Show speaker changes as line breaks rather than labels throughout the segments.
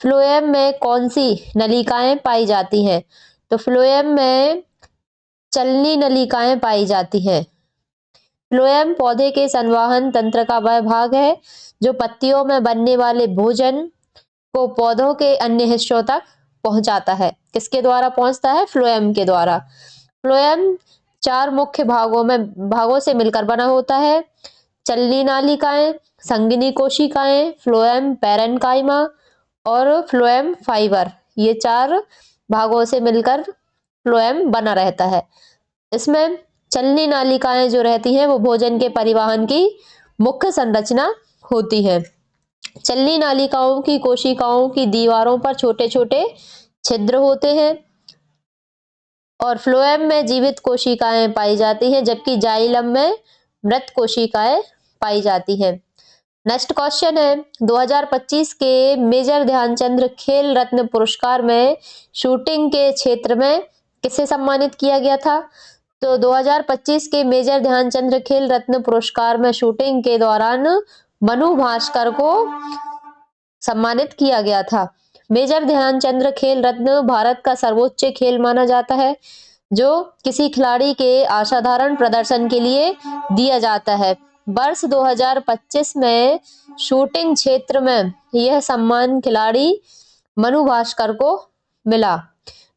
Phloem में कौन सी नलिकाएं पाई जाती हैं? तो फ्लोएम में चलनी नलिकाएं पाई जाती हैं। फ्लोएम पौधे के संवहन तंत्र का वह भाग है जो पत्तियों में बनने वाले भोजन को पौधों के अन्य हिस्सों तक पहुंचाता है। किसके द्वारा पहुंचता है? फ्लोएम के द्वारा। फ्लोएम 4 मुख्य भागों से मिलकर बना होता है। चलनी नालिकाएं, संघिनी कोशिकाएं, फ्लोएम पैरेन्काइमा और फ्लोएम फाइबर। ये 4 भागों से मिलकर फ्लोएम बना रहता है। इसमें चलनी नालिकाएं जो रहती हैं वो भोजन के परिवहन की मुख्य संरचना होती है। चलनी नालिकाओं की कोशिकाओं की दीवारों पर छोटे छोटे छिद्र होते हैं और फ्लोएम में जीवित कोशिकाएं पाई जाती हैं, जबकि जाइलम में मृत कोशिकाएं पाई जाती हैं। नेक्स्ट क्वेश्चन है 2025 के मेजर ध्यानचंद खेल रत्न पुरस्कार में शूटिंग के क्षेत्र में किसे सम्मानित किया गया था? तो 2025 के मेजर ध्यानचंद खेल रत्न पुरस्कार में शूटिंग के दौरान मनु भास्कर को सम्मानित किया गया था। मेजर ध्यानचंद खेल रत्न भारत का सर्वोच्च खेल माना जाता है जो किसी खिलाड़ी के असाधारण प्रदर्शन के लिए दिया जाता है। वर्ष 2025 में शूटिंग क्षेत्र में यह सम्मान खिलाड़ी मनु भास्कर को मिला,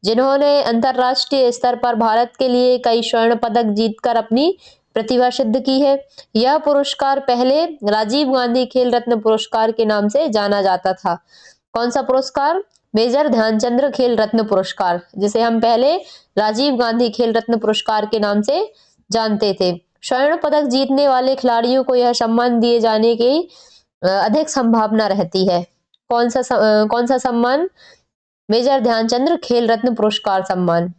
जिन्होंने अंतर्राष्ट्रीय स्तर पर भारत के लिए कई स्वर्ण पदक जीतकर अपनी प्रतिभा सिद्ध की है। यह पुरस्कार पहले राजीव गांधी खेल रत्न पुरस्कार के नाम से जाना जाता था। कौन सा पुरस्कार? मेजर ध्यानचंद खेल रत्न पुरस्कार, जिसे हम पहले राजीव गांधी खेल रत्न पुरस्कार के नाम से जानते थे। स्वर्ण पदक जीतने वाले खिलाड़ियों को यह सम्मान दिए जाने की अधिक संभावना रहती है। कौन सा सम्मान? मेजर ध्यानचंद खेल रत्न पुरस्कार सम्मान।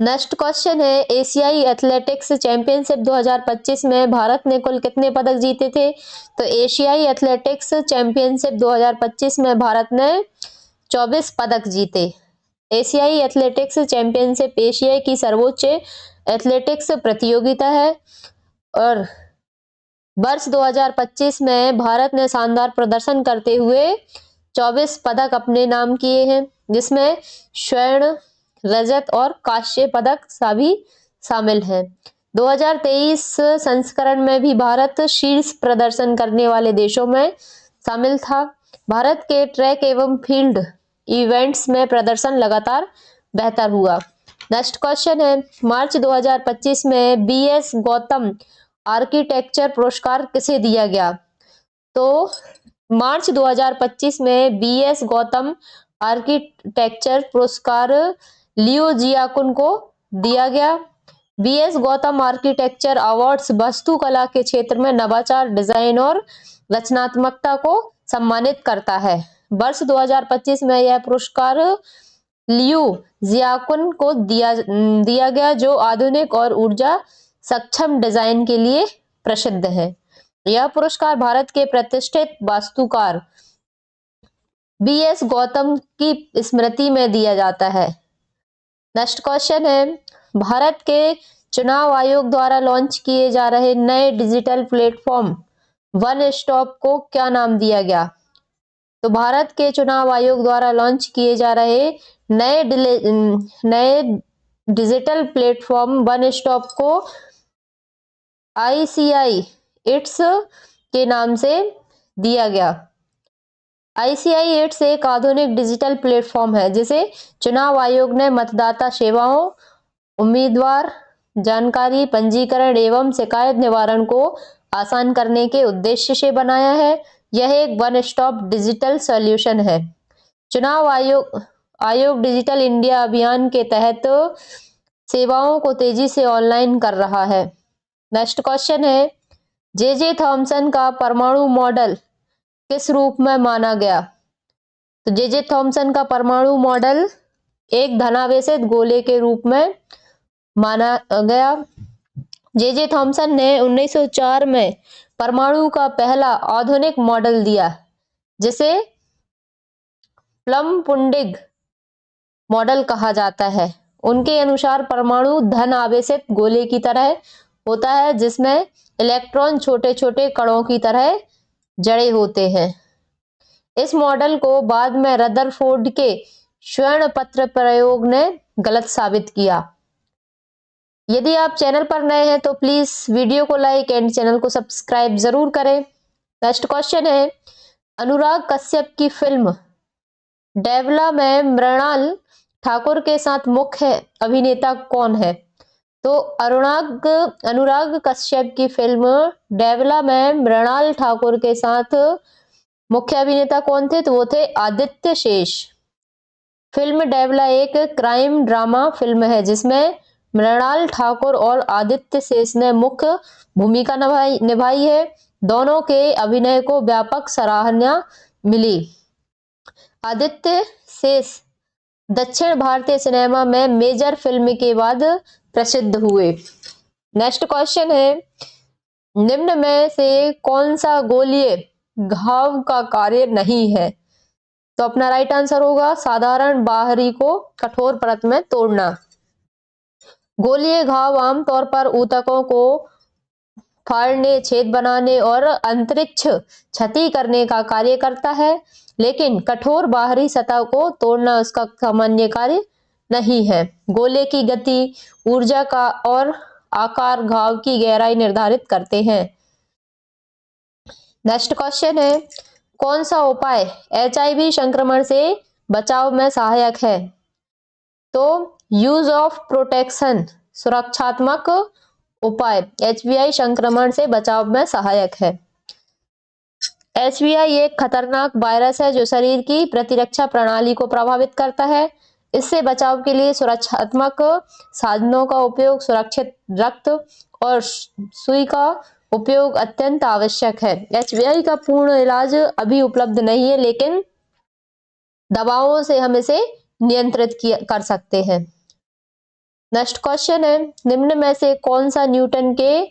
नेक्स्ट क्वेश्चन है एशियाई एथलेटिक्स चैंपियनशिप 2025 में भारत ने कुल कितने पदक जीते थे? तो एशियाई एथलेटिक्स चैंपियनशिप 2025 में भारत ने 24 पदक जीते। एशियाई एथलेटिक्स चैंपियनशिप एशिया की सर्वोच्च एथलेटिक्स प्रतियोगिता है और वर्ष 2025 में भारत ने शानदार प्रदर्शन करते हुए 24 पदक अपने नाम किए हैं, जिसमें स्वर्ण, रजत और कांस्य पदक सभी शामिल हैं। 2023 संस्करण में भी भारत शीर्ष प्रदर्शन करने वाले देशों में शामिल था। भारत के ट्रैक एवं फील्ड इवेंट्स में प्रदर्शन लगातार बेहतर हुआ। नेक्स्ट क्वेश्चन है मार्च 2025 में बीएस गौतम आर्किटेक्चर पुरस्कार किसे दिया गया? तो मार्च 2025 में बीएस गौतम आर्किटेक्चर पुरस्कार लियो जियाकुन को दिया गया। बीएस गौतम आर्किटेक्चर अवार्ड्स वास्तुकला के क्षेत्र में नवाचार, डिजाइन और रचनात्मकता को सम्मानित करता है। वर्ष 2025 में यह पुरस्कार लियो जियाकुन को दिया गया, जो आधुनिक और ऊर्जा सक्षम डिजाइन के लिए प्रसिद्ध है। यह पुरस्कार भारत के प्रतिष्ठित वास्तुकार बीएस गौतम की स्मृति में दिया जाता है। नेक्स्ट क्वेश्चन है भारत के चुनाव आयोग द्वारा लॉन्च किए जा रहे नए डिजिटल प्लेटफॉर्म वन स्टॉप को क्या नाम दिया गया? तो भारत के चुनाव आयोग द्वारा लॉन्च किए जा रहे नए डिजिटल प्लेटफॉर्म वन स्टॉप को ICI इट्स के नाम से दिया गया। ICI इट्स एक आधुनिक डिजिटल प्लेटफॉर्म है जिसे चुनाव आयोग ने मतदाता सेवाओं, उम्मीदवार जानकारी, पंजीकरण एवं शिकायत निवारण को आसान करने के उद्देश्य से बनाया है। यह एक वन स्टॉप डिजिटल सॉल्यूशन है। चुनाव आयोग डिजिटल इंडिया अभियान के तहत सेवाओं को तेजी से ऑनलाइन कर रहा है। नेक्स्ट क्वेश्चन है जे थॉमसन का परमाणु मॉडल किस रूप में माना गया? तो जे थॉमसन का परमाणु मॉडल एक धनावेशित गोले के रूप में माना गया। जे थॉमसन ने 1904 में परमाणु का पहला आधुनिक मॉडल दिया, जिसे प्लम पुडिंग मॉडल कहा जाता है। उनके अनुसार परमाणु धन आवेशित गोले की तरह होता है, जिसमें इलेक्ट्रॉन छोटे छोटे कणों की तरह जड़े होते हैं। इस मॉडल को बाद में रदरफोर्ड के स्वर्ण पत्र प्रयोग ने गलत साबित किया। यदि आप चैनल पर नए हैं तो प्लीज वीडियो को लाइक एंड चैनल को सब्सक्राइब जरूर करें। नेक्स्ट क्वेश्चन है, अनुराग कश्यप की फिल्म डेवला में मृणाल ठाकुर के साथ मुख्य अभिनेता कौन है? तो अनुराग कश्यप की फिल्म डेवला में मृणाल ठाकुर के साथ मुख्य अभिनेता कौन थे? तो वो थे आदित्य शेष। फिल्म डेवला एक क्राइम ड्रामा फिल्म है जिसमें मृणाल ठाकुर और आदित्य शेष ने मुख्य भूमिका निभाई है। दोनों के अभिनय को व्यापक सराहना मिली। आदित्य शेष दक्षिण भारतीय सिनेमा में मेजर फिल्म के बाद प्रसिद्ध हुए। नेक्स्ट क्वेश्चन है, निम्न में से कौन सा गोलीय घाव का कार्य नहीं है? तो अपना राइट आंसर होगा साधारण बाहरी को कठोर परत में तोड़ना। गोलीय घाव आमतौर पर ऊतकों को फाड़ने, छेद बनाने और अंतरिक्ष क्षति करने का कार्य करता है, लेकिन कठोर बाहरी सतह को तोड़ना उसका सामान्य कार्य नहीं है। गोले की गति, ऊर्जा का और आकार घाव की गहराई निर्धारित करते हैं। नेक्स्ट क्वेश्चन है, कौन सा उपाय HIV संक्रमण से बचाव में सहायक है? तो यूज ऑफ प्रोटेक्शन सुरक्षात्मक उपाय HBI संक्रमण से बचाव में सहायक है। HBI एक खतरनाक वायरस है जो शरीर की प्रतिरक्षा प्रणाली को प्रभावित करता है। इससे बचाव के लिए सुरक्षात्मक साधनों का उपयोग, सुरक्षित रक्त और सुई का उपयोग अत्यंत आवश्यक है। HBI का पूर्ण इलाज अभी उपलब्ध नहीं है, लेकिन दवाओं से हम इसे नियंत्रित कर सकते हैं। नेक्स्ट क्वेश्चन है, निम्न में से कौन सा न्यूटन के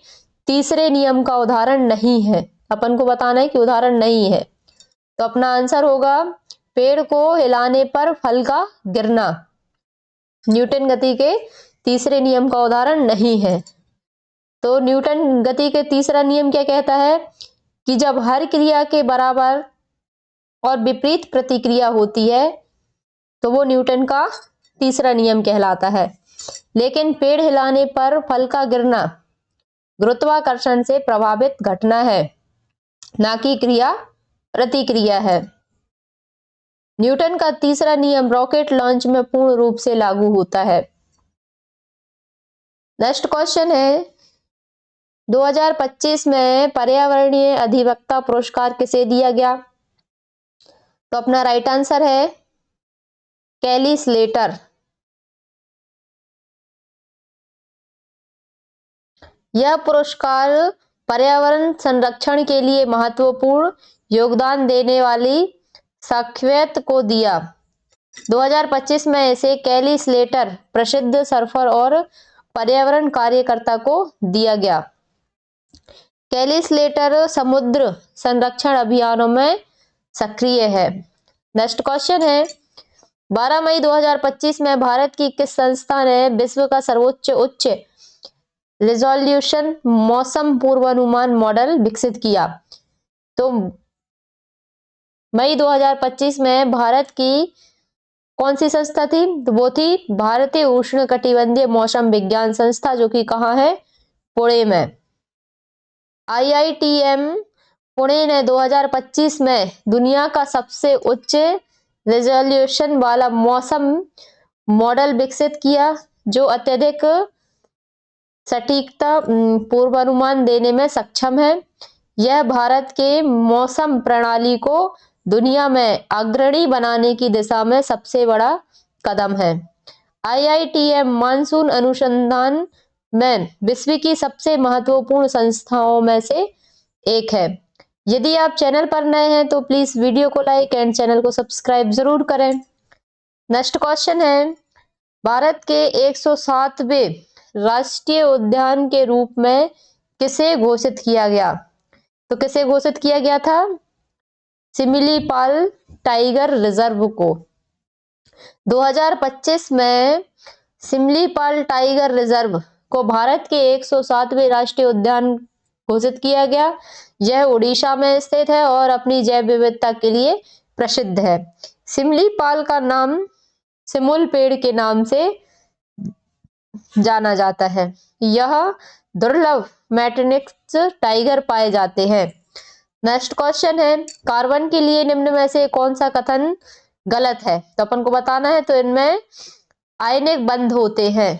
तीसरे नियम का उदाहरण नहीं है? अपन को बताना है कि उदाहरण नहीं है। तो अपना आंसर होगा पेड़ को हिलाने पर फल का गिरना। न्यूटन गति के तीसरे नियम का उदाहरण नहीं है। तो न्यूटन गति के तीसरा नियम क्या कहता है कि जब हर क्रिया के बराबर और विपरीत प्रतिक्रिया होती है तो वो न्यूटन का तीसरा नियम कहलाता है। लेकिन पेड़ हिलाने पर फल का गिरना गुरुत्वाकर्षण से प्रभावित घटना है, ना कि क्रिया प्रतिक्रिया है। न्यूटन का तीसरा नियम रॉकेट लॉन्च में पूर्ण रूप से लागू होता है। नेक्स्ट क्वेश्चन है, 2025 में पर्यावरणीय अधिवक्ता पुरस्कार किसे दिया गया? तो अपना राइट आंसर है कैली स्लेटर। यह पुरस्कार पर्यावरण संरक्षण के लिए महत्वपूर्ण योगदान देने वाली शख्सियत को दिया। 2025 में इसे कैली स्लेटर प्रसिद्ध सर्फर और पर्यावरण कार्यकर्ता को दिया गया। कैली स्लेटर समुद्र संरक्षण अभियानों में सक्रिय है। नेक्स्ट क्वेश्चन है, 12 मई 2025 में भारत की किस संस्था ने विश्व का सर्वोच्च उच्च रिजोल्यूशन मौसम पूर्वानुमान मॉडल विकसित किया? तो मई 2025 में भारत की कौन सी संस्था थी? तो वो थी भारतीय उष्णकटिबंधीय मौसम विज्ञान संस्था, जो कि कहाँ है? पुणे में। IITM पुणे ने 2025 में दुनिया का सबसे उच्च रिजोल्यूशन वाला मौसम मॉडल विकसित किया, जो अत्यधिक सटीकता पूर्वानुमान देने में सक्षम है। यह भारत के मौसम प्रणाली को दुनिया में अग्रणी बनाने की दिशा में सबसे बड़ा कदम है। IITM मानसून अनुसंधान में विश्व की सबसे महत्वपूर्ण संस्थाओं में से एक है। यदि आप चैनल पर नए हैं तो प्लीज वीडियो को लाइक एंड चैनल को सब्सक्राइब जरूर करें। नेक्स्ट क्वेश्चन है, भारत के 107वें राष्ट्रीय उद्यान के रूप में किसे घोषित किया गया? तो किसे घोषित किया गया था? सिमिलीपाल टाइगर रिजर्व को। 2025 में सिमिलीपाल टाइगर रिजर्व को भारत के 107वें राष्ट्रीय उद्यान घोषित किया गया। यह उड़ीसा में स्थित है और अपनी जैव विविधता के लिए प्रसिद्ध है। सिमलीपाल का नाम सिमुल पेड़ के नाम से जाना जाता है। यह दुर्लभ मैटनिक्स टाइगर पाए जाते हैं। नेक्स्ट क्वेश्चन है, कार्बन के लिए निम्न में से कौन सा कथन गलत है? तो अपन को बताना है। तो इनमें आयनिक बंध होते हैं।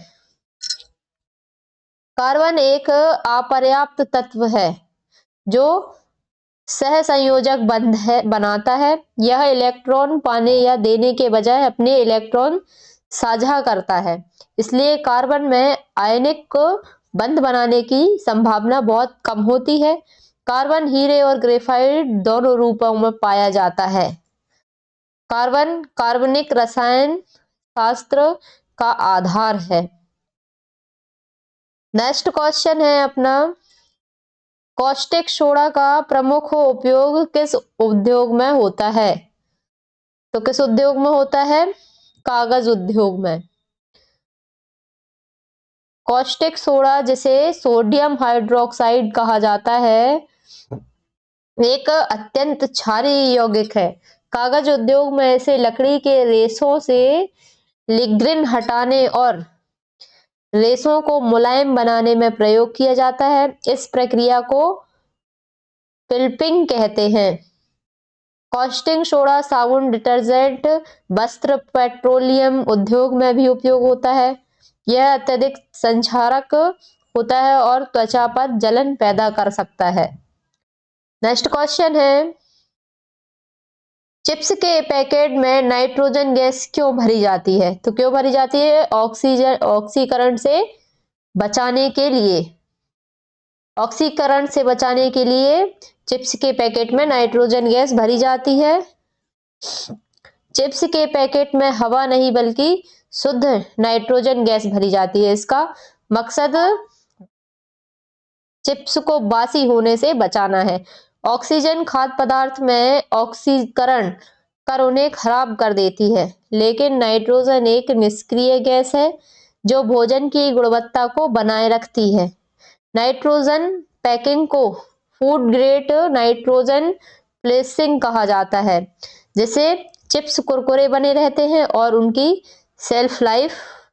कार्बन एक अपर्याप्त तत्व है जो सहसंयोजक बंध बनाता है। यह इलेक्ट्रॉन पाने या देने के बजाय अपने इलेक्ट्रॉन साझा करता है। इसलिए कार्बन में आयनिक बंध बनाने की संभावना बहुत कम होती है। कार्बन हीरे और ग्रेफाइट दोनों रूपों में पाया जाता है। कार्बन कार्बनिक रसायन शास्त्र का आधार है। नेक्स्ट क्वेश्चन है अपना, कॉस्टिक सोडा का प्रमुख उपयोग किस उद्योग में होता है? तो किस उद्योग में होता है? कागज उद्योग में। कॉस्टिक सोडा, जिसे सोडियम हाइड्रोक्साइड कहा जाता है, एक अत्यंत क्षारीय यौगिक है। कागज उद्योग में इसे लकड़ी के रेशों से लिग्निन हटाने और रेशों को मुलायम बनाने में प्रयोग किया जाता है। इस प्रक्रिया को पिल्पिंग कहते हैं। कॉस्टिक सोडा साबुन, डिटर्जेंट, वस्त्र, पेट्रोलियम उद्योग में भी उपयोग होता है। यह अत्यधिक संक्षारक होता है और त्वचा पर जलन पैदा कर सकता है। नेक्स्ट क्वेश्चन है, चिप्स के पैकेट में नाइट्रोजन गैस क्यों भरी जाती है? तो क्यों भरी जाती है? ऑक्सीकरण से बचाने के लिए। ऑक्सीकरण से बचाने के लिए चिप्स के पैकेट में नाइट्रोजन गैस भरी जाती है। चिप्स के पैकेट में हवा नहीं बल्कि शुद्ध नाइट्रोजन गैस भरी जाती है। इसका मकसद चिप्स को बासी होने से बचाना है। ऑक्सीजन खाद्य पदार्थ में ऑक्सीकरण कर उन्हें खराब कर देती है, लेकिन नाइट्रोजन एक निष्क्रिय गैस है जो भोजन की गुणवत्ता को बनाए रखती है। नाइट्रोजन पैकिंग को फूड ग्रेड नाइट्रोजन प्लेसिंग कहा जाता है, जिससे चिप्स कुरकुरे बने रहते हैं और उनकी शेल्फ लाइफ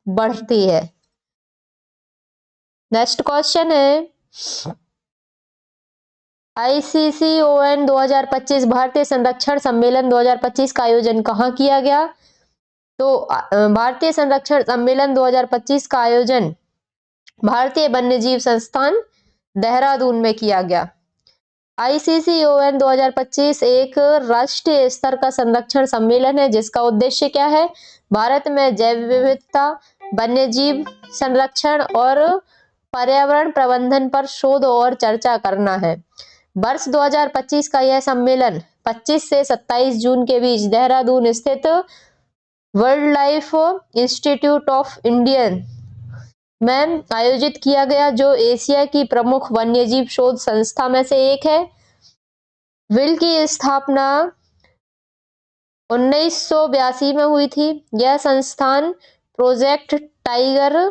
बढ़ती है। नेक्स्ट क्वेश्चन है, ICCON 2025 भारतीय संरक्षण सम्मेलन 2025 का आयोजन कहाँ किया गया? तो भारतीय संरक्षण सम्मेलन 2025 का आयोजन भारतीय वन्यजीव संस्थान देहरादून में किया गया। ICCON 2025 एक राष्ट्रीय स्तर का संरक्षण सम्मेलन है जिसका उद्देश्य क्या है? भारत में जैव विविधता, वन्यजीव संरक्षण और पर्यावरण प्रबंधन पर शोध और चर्चा करना है। वर्ष 2025 का यह सम्मेलन 25 से 27 जून के बीच देहरादून स्थित world life institute of India में आयोजित किया गया, जो एशिया की प्रमुख वन्यजीव शोध संस्था में से एक है। विल की स्थापना 1982 में हुई थी। यह संस्थान प्रोजेक्ट टाइगर,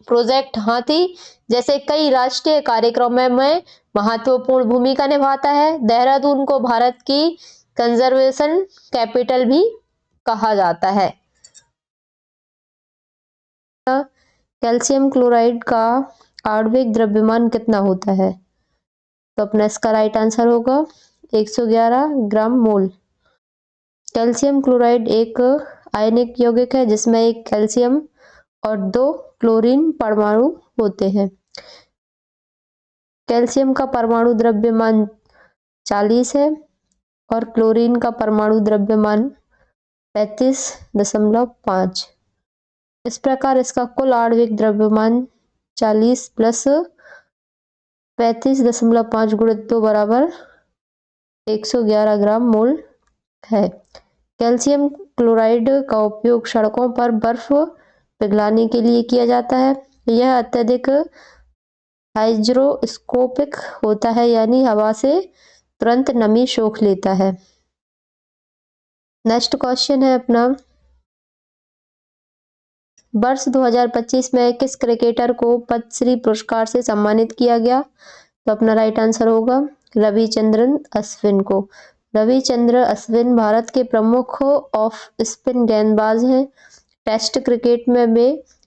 प्रोजेक्ट हाथी जैसे कई राष्ट्रीय कार्यक्रमों में महत्वपूर्ण भूमिका निभाता है। देहरादून को भारत की कंजर्वेशन कैपिटल भी कहा जाता है। कैल्शियम क्लोराइड का आणविक द्रव्यमान कितना होता है? तो अपना इसका राइट आंसर होगा 111 ग्राम मोल। कैल्शियम क्लोराइड एक आयनिक यौगिक है जिसमें एक कैल्शियम और 2 क्लोरीन परमाणु होते हैं। कैल्शियम का परमाणु द्रव्यमान 40 है और क्लोरीन का परमाणु द्रव्यमान 35.5। इस प्रकार इसका कुल आणविक द्रव्यमान 40 प्लस 35.5 गुणित 2 बराबर 111 ग्राम मोल है। कैल्शियम क्लोराइड का उपयोग सड़कों पर बर्फ पिघलाने के लिए किया जाता है। यह अत्यधिक हाइग्रोस्कोपिक होता है, यानी हवा से तुरंत नमी सोख लेता है। नेक्स्ट क्वेश्चन है अपना, वर्ष 2025 में किस क्रिकेटर को पद्मश्री पुरस्कार से सम्मानित किया गया? तो अपना राइट आंसर होगा रविचंद्रन अश्विन को। रविचंद्र अश्विन भारत के प्रमुख ऑफ स्पिन गेंदबाज हैं। टेस्ट क्रिकेट में वे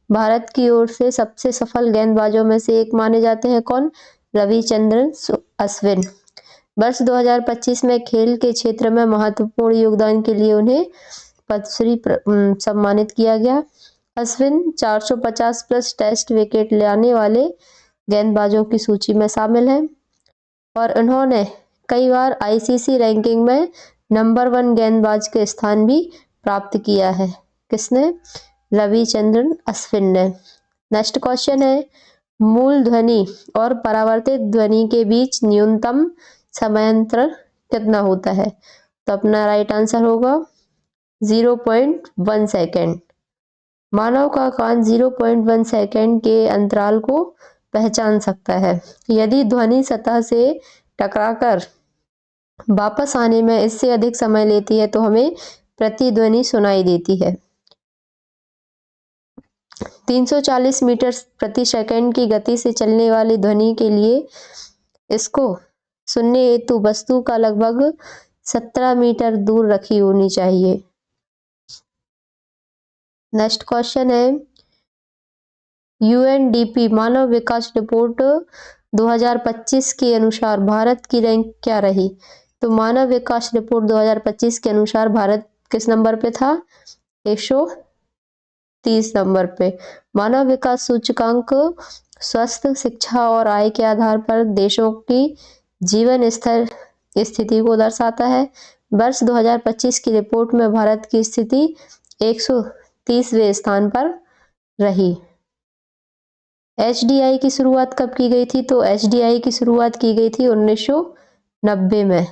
भारत की ओर से सबसे सफल गेंदबाजों में से एक माने जाते हैं। कौन? रविचंद्रन अश्विन। वर्ष 2025 में खेल के क्षेत्र में महत्वपूर्ण योगदान के लिए उन्हें पद्मश्री सम्मानित किया गया। अश्विन 450 प्लस टेस्ट विकेट लाने वाले गेंदबाजों की सूची में शामिल हैं और उन्होंने कई बार आईसीसी रैंकिंग में नंबर 1 गेंदबाज के स्थान भी प्राप्त किया है। किसने? रविचंद्रन अश्विन ने। नेक्स्ट क्वेश्चन है, मूल ध्वनि और परावर्तित ध्वनि के बीच न्यूनतम समयांतर कितना होता है? तो अपना राइट आंसर होगा 0.1 सेकेंड। मानव का कान 0.1 सेकेंड के अंतराल को पहचान सकता है। यदि ध्वनि सतह से टकराकर वापस आने में इससे अधिक समय लेती है तो हमें प्रतिध्वनि सुनाई देती है। 340 मीटर प्रति सेकंड की गति से चलने वाली ध्वनि के लिए इसको सुनने हेतु वस्तु का लगभग 17 मीटर दूर रखी होनी चाहिए। नेक्स्ट क्वेश्चन है, यूएनडीपी मानव विकास रिपोर्ट 2025 के अनुसार भारत की रैंक क्या रही? तो मानव विकास रिपोर्ट 2025 के अनुसार भारत किस नंबर पे था? 130 नंबर पे। मानव विकास सूचकांक स्वास्थ्य, शिक्षा और आय के आधार पर देशों की जीवन स्तर स्थिति को दर्शाता है। वर्ष 2025 की रिपोर्ट में भारत की स्थिति 130वें स्थान पर रही। एचडीआई की शुरुआत कब की गई थी? तो एचडीआई की शुरुआत की गई थी 1990 में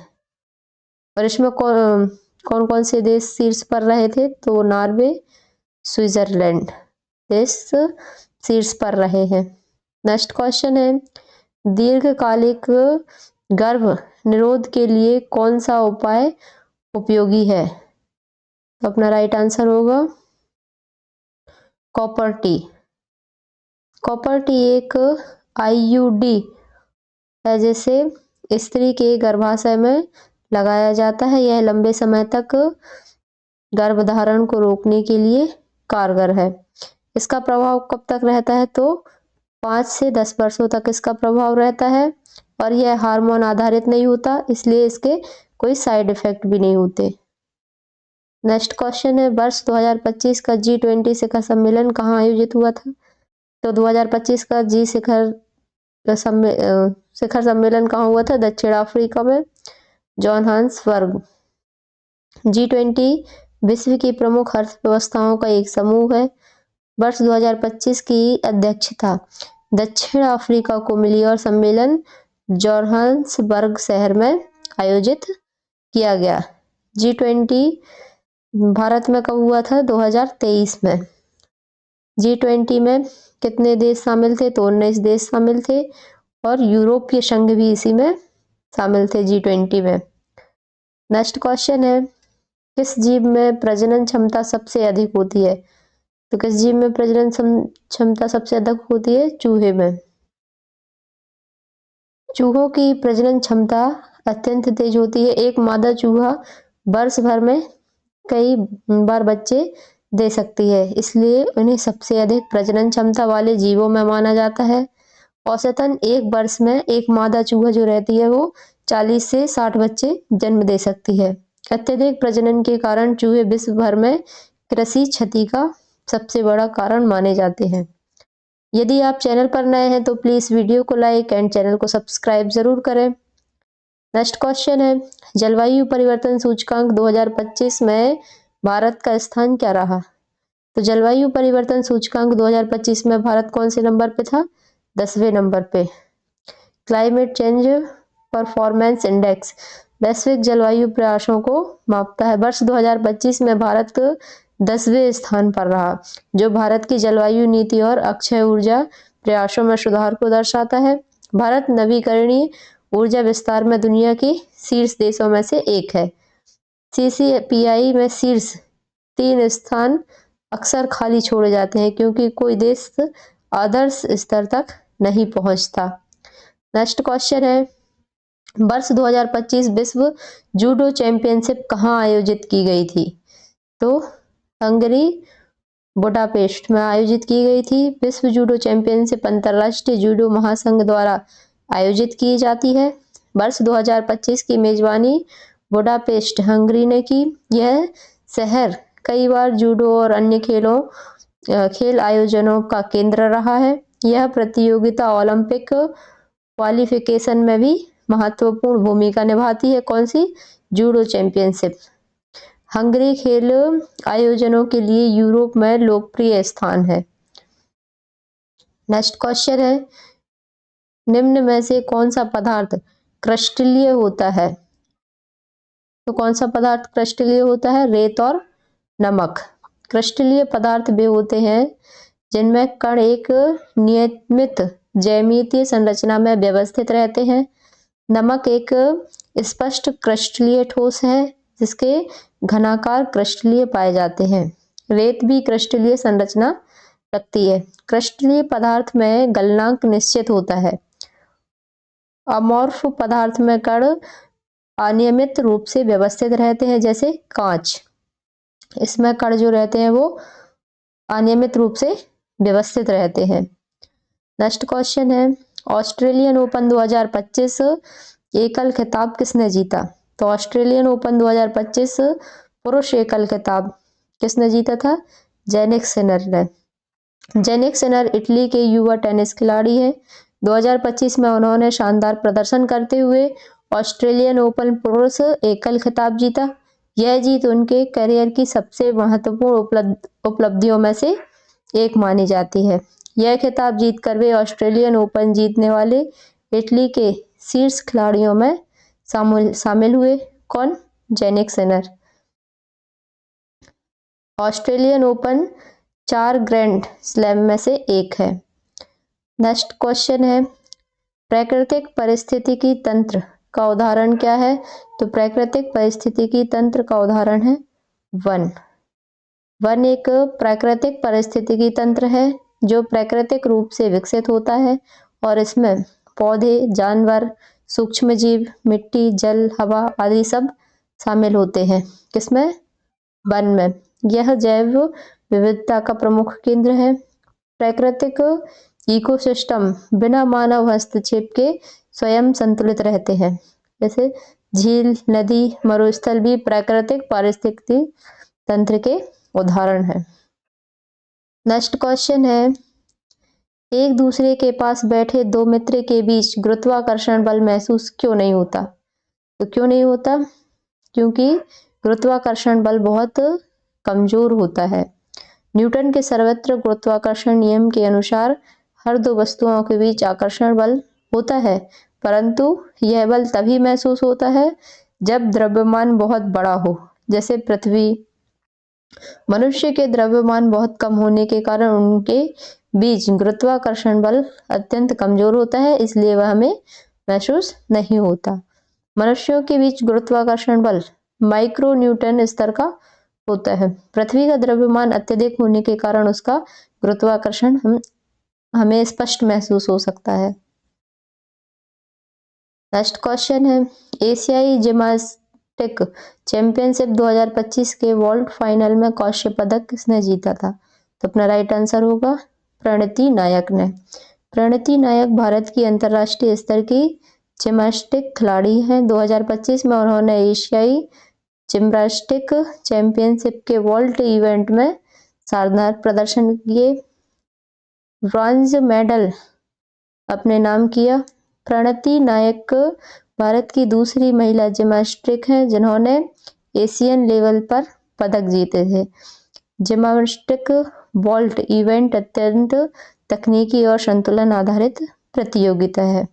और इसमें कौन कौन से देश शीर्ष पर रहे थे? तो नॉर्वे, स्विट्जरलैंड देश शीर्ष पर रहे हैं। नेक्स्ट क्वेश्चन है, दीर्घकालिक गर्भ निरोध के लिए कौन सा उपाय उपयोगी है? तो अपना राइट आंसर होगा कॉपर टी। कॉपर टी एक आईयूडी है जिसे स्त्री के गर्भाशय में लगाया जाता है। यह लंबे समय तक गर्भधारण को रोकने के लिए कारगर है। इसका प्रभाव कब तक रहता है? तो 5 से 10 वर्षों तक इसका प्रभाव रहता है और यह हार्मोन आधारित नहीं होता, इसलिए इसके कोई साइड इफेक्ट भी नहीं होते। नेक्स्ट क्वेश्चन है, वर्ष 2025 का G20 शिखर सम्मेलन कहाँ आयोजित हुआ था? तो 2025 का शिखर सम्मेलन कहाँ हुआ था? दक्षिण अफ्रीका में, जोहान्सबर्ग। G20 विश्व की प्रमुख अर्थव्यवस्थाओं का एक समूह है। वर्ष 2025 की अध्यक्षता दक्षिण अफ्रीका को मिली और सम्मेलन जोहान्सबर्ग शहर में आयोजित किया गया। G20 भारत में कब हुआ था? 2023 में। G20 में कितने देश शामिल थे? तो 19 देश शामिल थे और यूरोपीय संघ भी इसी में शामिल थे G20 में। नेक्स्ट क्वेश्चन है, किस जीव में प्रजनन क्षमता सबसे अधिक होती है? तो किस जीव में प्रजनन क्षमता सबसे अधिक होती है? चूहे में। चूहों की प्रजनन क्षमता अत्यंत तेज होती है। एक मादा चूहा वर्ष भर में कई बार बच्चे दे सकती है, इसलिए उन्हें सबसे अधिक प्रजनन क्षमता वाले जीवों में माना जाता है। औसतन एक वर्ष में एक मादा चूहा जो रहती है वो 40 से 60 बच्चे जन्म दे सकती है। अत्यधिक प्रजनन के कारण चूहे विश्व भर में कृषि क्षति का सबसे बड़ा कारण माने जाते हैं। यदि आप चैनल पर नए हैं तो प्लीज वीडियो को लाइक एंड चैनल को सब्सक्राइब जरूर करें। नेक्स्ट क्वेश्चन है, जलवायु परिवर्तन सूचकांक 2025 में भारत का स्थान क्या रहा? तो जलवायु परिवर्तन सूचकांक 2025 में भारत कौन से नंबर पे था? 10वें नंबर पे। क्लाइमेट चेंज परफॉर्मेंस इंडेक्स वैश्विक जलवायु प्रयासों को मापता है। वर्ष 2025 में भारत 10वें स्थान पर रहा, जो भारत की जलवायु नीति और अक्षय ऊर्जा प्रयासों में सुधार को दर्शाता है। भारत नवीकरणीय ऊर्जा विस्तार में दुनिया के शीर्ष देशों में से एक है। CCPI में शीर्ष 3 स्थान अक्सर खाली छोड़े जाते हैं क्योंकि कोई देश आदर्श स्तर तक नहीं पहुंचता। नेक्स्ट क्वेश्चन है, वर्ष 2025 विश्व जूडो चैंपियनशिप कहाँ आयोजित की गई थी? तो हंगरी बुडापेस्ट में आयोजित की गई थी। विश्व जूडो चैंपियनशिप अंतर्राष्ट्रीय जूडो महासंघ द्वारा आयोजित की जाती है। वर्ष 2025 की मेजबानी बुडापेस्ट हंगरी ने की। यह शहर कई बार जूडो और अन्य खेल आयोजनों का केंद्र रहा है। यह प्रतियोगिता ओलंपिक क्वालिफिकेशन में भी महत्वपूर्ण भूमिका निभाती है। कौन सी? Judo championship. हंगरी खेल आयोजनों के लिए यूरोप में लोकप्रिय स्थान है। नेक्स्ट क्वेश्चन है, निम्न में से कौन सा पदार्थ क्रिस्टलीय होता है? तो कौन सा पदार्थ क्रिस्टलीय होता है? रेत और नमक। क्रिस्टलीय पदार्थ वे होते हैं जिनमें कण एक नियमित ज्यामितीय संरचना में व्यवस्थित रहते हैं। नमक एक स्पष्ट क्रिस्टलीय ठोस है जिसके घनाकार क्रिस्टलीय पाए जाते हैं। रेत भी क्रिस्टलीय संरचना रखती है। क्रिस्टलीय पदार्थ में गलनांक निश्चित होता है। अमॉर्फ पदार्थ में कण अनियमित रूप से व्यवस्थित रहते हैं, जैसे कांच। इसमें कण जो रहते हैं वो अनियमित रूप से व्यवस्थित रहते हैं। नेक्स्ट क्वेश्चन है, ऑस्ट्रेलियन ओपन 2025 एकल खिताब किसने जीता? तो ऑस्ट्रेलियन ओपन 2025 पुरुष एकल खिताब किसने जीता था? जेनिक सिनर ने। जेनिक सिनर इटली के युवा टेनिस खिलाड़ी हैं। 2025 में उन्होंने शानदार प्रदर्शन करते हुए ऑस्ट्रेलियन ओपन पुरुष एकल खिताब जीता। यह जीत उनके करियर की सबसे महत्वपूर्ण उपलब्धियों में से एक मानी जाती है। यह खिताब जीतकर वे ऑस्ट्रेलियन ओपन जीतने वाले इटली के शीर्ष खिलाड़ियों में शामिल हुए। कौन? Jannik Sinner. Australian open 4 grand slam में से एक है। नेक्स्ट क्वेश्चन है, प्राकृतिक पारिस्थितिकी तंत्र का उदाहरण क्या है? तो प्राकृतिक पारिस्थितिकी तंत्र का उदाहरण है वन। वन एक प्राकृतिक पारिस्थितिकी तंत्र है जो प्राकृतिक रूप से विकसित होता है और इसमें पौधे, जानवर, सूक्ष्म जीव, मिट्टी, जल, हवा आदि सब शामिल होते हैं। किसमें? वन में। यह जैव विविधता का प्रमुख केंद्र है। प्राकृतिक इकोसिस्टम बिना मानव हस्तक्षेप के स्वयं संतुलित रहते हैं। जैसे झील, नदी, मरुस्थल भी प्राकृतिक पारिस्थितिकी तंत्र के उदाहरण है। नेक्स्ट क्वेश्चन है, एक दूसरे के पास बैठे दो मित्र के बीच गुरुत्वाकर्षण बल महसूस क्यों नहीं होता? तो क्यों नहीं होता? क्योंकि गुरुत्वाकर्षण बल बहुत कमजोर होता है। न्यूटन के सर्वत्र गुरुत्वाकर्षण नियम के अनुसार हर दो वस्तुओं के बीच आकर्षण बल होता है, परंतु यह बल तभी महसूस होता है जब द्रव्यमान बहुत बड़ा हो, जैसे पृथ्वी। मनुष्य के द्रव्यमान बहुत कम होने के कारण उनके बीच गुरुत्वाकर्षण बल अत्यंत कमजोर होता है, इसलिए वह हमें महसूस नहीं होता। मनुष्यों के बीच गुरुत्वाकर्षण बल माइक्रो न्यूटन स्तर का होता है। पृथ्वी का द्रव्यमान अत्यधिक होने के कारण उसका गुरुत्वाकर्षण हमें स्पष्ट महसूस हो सकता है। नेक्स्ट क्वेश्चन है, एशियाई जिम्नास्टिक चैंपियनशिप 2025 के वॉल्ट फाइनल में कांस्य पदक किसने जीता था? तो अपना राइट आंसर होगा प्रणति नायक ने। प्रणति नायक भारत की अंतर्राष्ट्रीय स्तर की जिम्नास्टिक खिलाड़ी हैं। 2025 में उन्होंने एशियाई जिम्नास्टिक चैंपियनशिप के वॉल्ट इवेंट में शानदार प्रदर्शन किए, ब्रॉन्ज मेडल अपने नाम किया। प्रणति नायक भारत की दूसरी महिला जिम्नास्टिक हैं जिन्होंने एशियन लेवल पर पदक जीते थे। जिम्नास्टिक वॉल्ट इवेंट अत्यंत तकनीकी और संतुलन आधारित प्रतियोगिता है।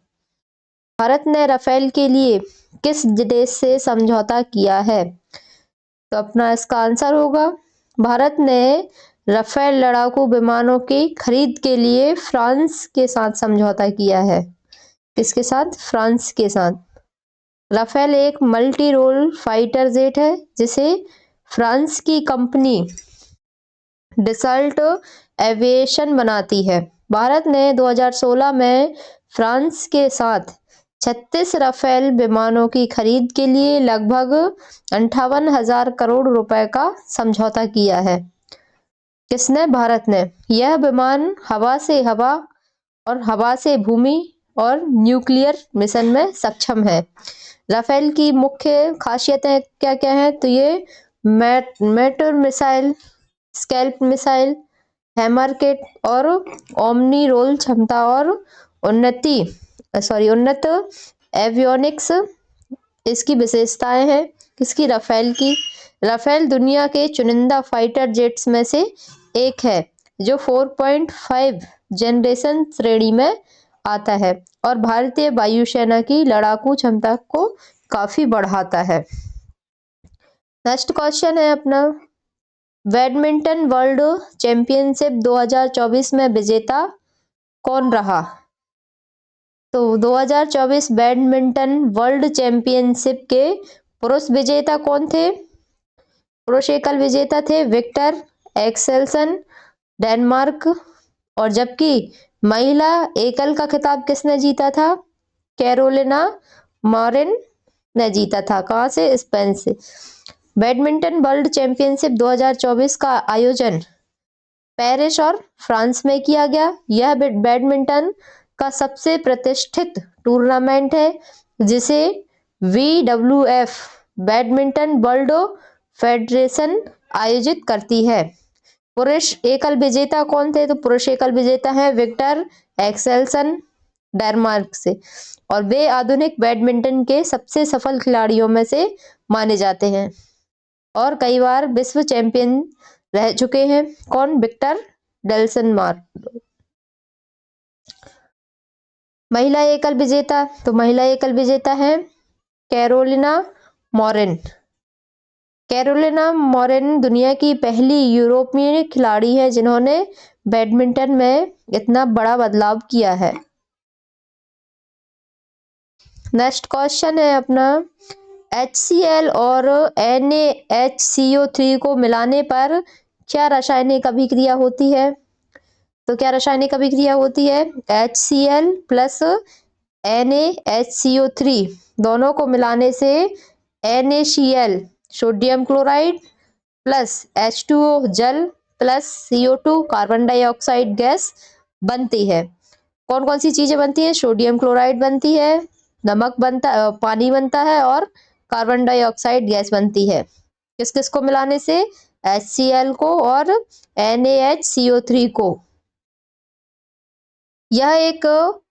भारत ने राफेल के लिए किस देश से समझौता किया है? तो अपना इसका आंसर होगा, भारत ने राफेल लड़ाकू विमानों की खरीद के लिए फ्रांस के साथ समझौता किया है। किसके साथ? फ्रांस के साथ। राफेल एक मल्टी रोल फाइटर जेट है जिसे फ्रांस की कंपनी डसल्ट एविएशन बनाती है। भारत ने 2016 में फ्रांस के साथ 36 राफेल विमानों की खरीद के लिए लगभग 58,000 करोड़ रुपए का समझौता किया है। किसने? भारत ने। यह विमान हवा से हवा और हवा से भूमि और न्यूक्लियर मिशन में सक्षम है। राफेल की मुख्य खासियतें क्या क्या हैं? तो ये मेटर मिसाइल, स्कैल्प मिसाइल, हैमरकेट और ओमनी रोल क्षमता और उन्नत एवियोनिक्स इसकी विशेषताएं हैं। किसकी? राफेल की। राफेल दुनिया के चुनिंदा फाइटर जेट्स में से एक है जो 4.5 जनरेशन श्रेणी में आता है और भारतीय वायुसेना की लड़ाकू क्षमता को काफी बढ़ाता है। नेक्स्ट क्वेश्चन है अपना, बैडमिंटन वर्ल्ड चैंपियनशिप 2024 में विजेता कौन रहा? तो 2024 बैडमिंटन वर्ल्ड चैंपियनशिप के पुरुष विजेता कौन थे? पुरुष एकल विजेता थे विक्टर एक्सेल्सन, डेनमार्क। और जबकि महिला एकल का खिताब किसने जीता था? कैरोलिना मारिन ने जीता था। कहाँ से? स्पेन से। बैडमिंटन वर्ल्ड चैंपियनशिप 2024 का आयोजन पेरिस और फ्रांस में किया गया। यह बैडमिंटन का सबसे प्रतिष्ठित टूर्नामेंट है जिसे WWF बैडमिंटन वर्ल्ड फेडरेशन आयोजित करती है। पुरुष एकल विजेता कौन थे? तो पुरुष एकल विजेता है विक्टर एक्सेल्सन, डेनमार्क से। और वे आधुनिक बैडमिंटन के सबसे सफल खिलाड़ियों में से माने जाते हैं और कई बार विश्व चैंपियन रह चुके हैं। कौन? विक्टर डेल्सन-मार्क। महिला एकल विजेता, तो महिला एकल विजेता है कैरोलिना मारिन। कैरोलिना मारिन दुनिया की पहली यूरोपीय खिलाड़ी है जिन्होंने बैडमिंटन में इतना बड़ा बदलाव किया है। नेक्स्ट क्वेश्चन है अपना, HCl और NaHCO3 को मिलाने पर क्या रासायनिक अभिक्रिया होती है? तो क्या रासायनिक अभिक्रिया होती है? HCl प्लस NaHCO3 दोनों को मिलाने से NaCl sodium chloride plus H2O जल plus CO2 carbon dioxide gas बनती है। कौन कौन सी चीजें बनती हैं? सोडियम क्लोराइड बनती है, नमक बनता, पानी बनता है और कार्बन डाइऑक्साइड गैस बनती है। किस किस को मिलाने से? HCl को और NaHCO3 को। यह एक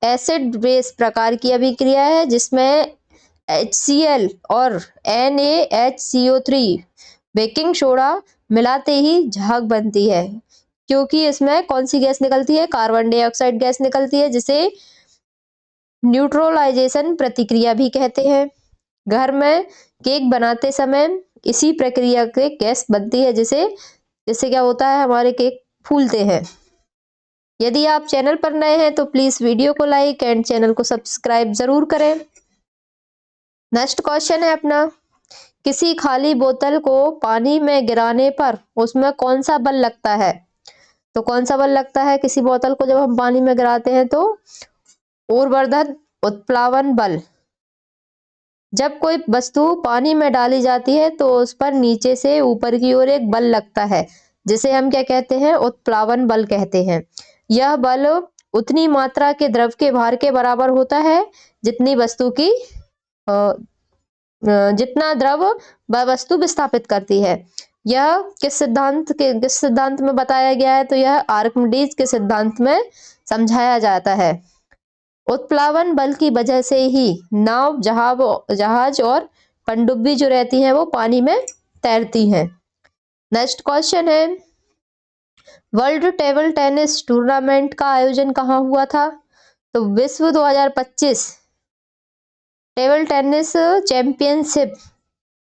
एसिड बेस प्रकार की अभिक्रिया है जिसमें HCl और NaHCO3 बेकिंग सोडा मिलाते ही झाग बनती है क्योंकि इसमें कौन सी गैस निकलती है? कार्बन डाइऑक्साइड गैस निकलती है जिसे न्यूट्रलाइजेशन प्रतिक्रिया भी कहते हैं। घर में केक बनाते समय इसी प्रक्रिया के गैस बनती है जिससे क्या होता है? हमारे केक फूलते हैं। यदि आप चैनल पर नए हैं तो प्लीज वीडियो को लाइक एंड चैनल को सब्सक्राइब जरूर करें। नेक्स्ट क्वेश्चन है अपना, किसी खाली बोतल को पानी में गिराने पर उसमें कौन सा बल लगता है? तो कौन सा बल लगता है किसी बोतल को जब हम पानी में गिराते हैं? तो ऊर्ध्वाधर उत्प्लावन बल। जब कोई वस्तु पानी में डाली जाती है तो उस पर नीचे से ऊपर की ओर एक बल लगता है जिसे हम क्या कहते हैं? उत्प्लावन बल कहते हैं। यह बल उतनी मात्रा के द्रव के भार के बराबर होता है जितनी वस्तु की जितना द्रव वह वस्तु विस्थापित करती है। यह किस सिद्धांत में बताया गया है? तो यह आर्किमिडीज के सिद्धांत में समझाया जाता है। उत्प्लावन बल की वजह से ही नाव, जहाज और पनडुब्बी जो रहती हैं वो पानी में तैरती हैं। नेक्स्ट क्वेश्चन है, वर्ल्ड टेबल टेनिस टूर्नामेंट का आयोजन कहाँ हुआ था? तो विश्व 2025 टेबल टेनिस चैंपियनशिप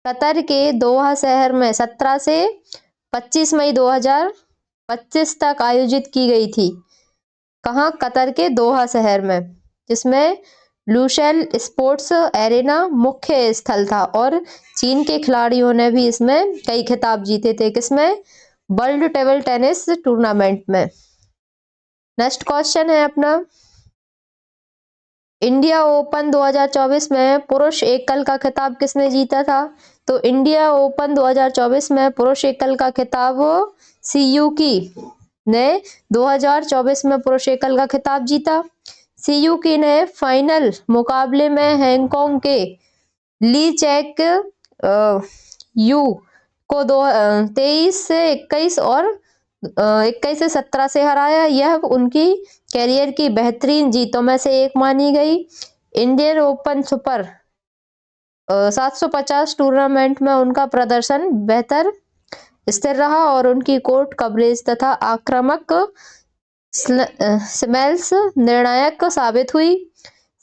कतर के दोहा शहर में 17 से 25 मई 2025 तक आयोजित की गई थी। कहाँ? कतर के दोहा शहर में, जिसमें लुसेल स्पोर्ट्स एरेना मुख्य स्थल था और चीन के खिलाड़ियों ने भी इसमें कई खिताब जीते थे। किसमें? वर्ल्ड टेबल टेनिस टूर्नामेंट में। नेक्स्ट क्वेश्चन है अपना, इंडिया ओपन 2024 में पुरुष एकल का खिताब किसने जीता था? तो इंडिया ओपन 2024 में पुरुष एकल का खिताब सियुकी ने 2024 में पुरुष एकल का खिताब जीता। सियुकी ने फाइनल मुकाबले में हांगकांग के ली चैक यू को 23 से 21 और 21 से 17 से हराया। यह उनकी कैरियर की बेहतरीन जीतों में से एक मानी गई। इंडियन ओपन सुपर 750 टूर्नामेंट में उनका प्रदर्शन बेहतर स्थिर रहा और उनकी कोर्ट कवरेज तथा आक्रामक स्मेल्स निर्णायक साबित हुई।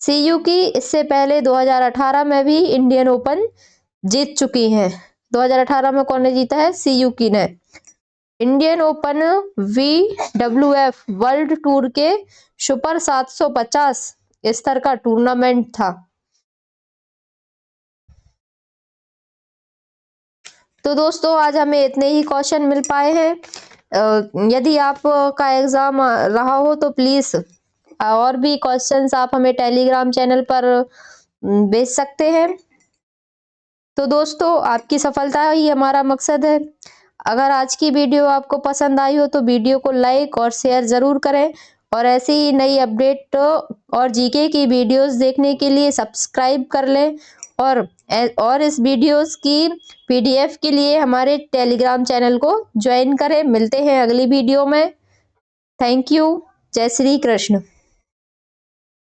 सियुकी इससे पहले 2018 में भी इंडियन ओपन जीत चुकी हैं। 2018 में कौन ने जीता है? सियुकी ने। Indian open VWF world tour के सुपर 750 स्तर का टूर्नामेंट था। तो दोस्तों आज हमें इतने ही क्वेश्चन मिल पाए हैं। यदि आपका एग्जाम रहा हो तो प्लीज और भी क्वेश्चंस आप हमें टेलीग्राम चैनल पर भेज सकते हैं। तो दोस्तों आपकी सफलता ही हमारा मकसद है। अगर आज की वीडियो आपको पसंद आई हो तो वीडियो को लाइक और शेयर जरूर करें और ऐसी ही नई अपडेट और जीके की वीडियोस देखने के लिए सब्सक्राइब कर लें और इस वीडियोस की PDF के लिए हमारे टेलीग्राम चैनल को ज्वाइन करें। मिलते हैं अगली वीडियो में। Thank you. जय श्री कृष्ण।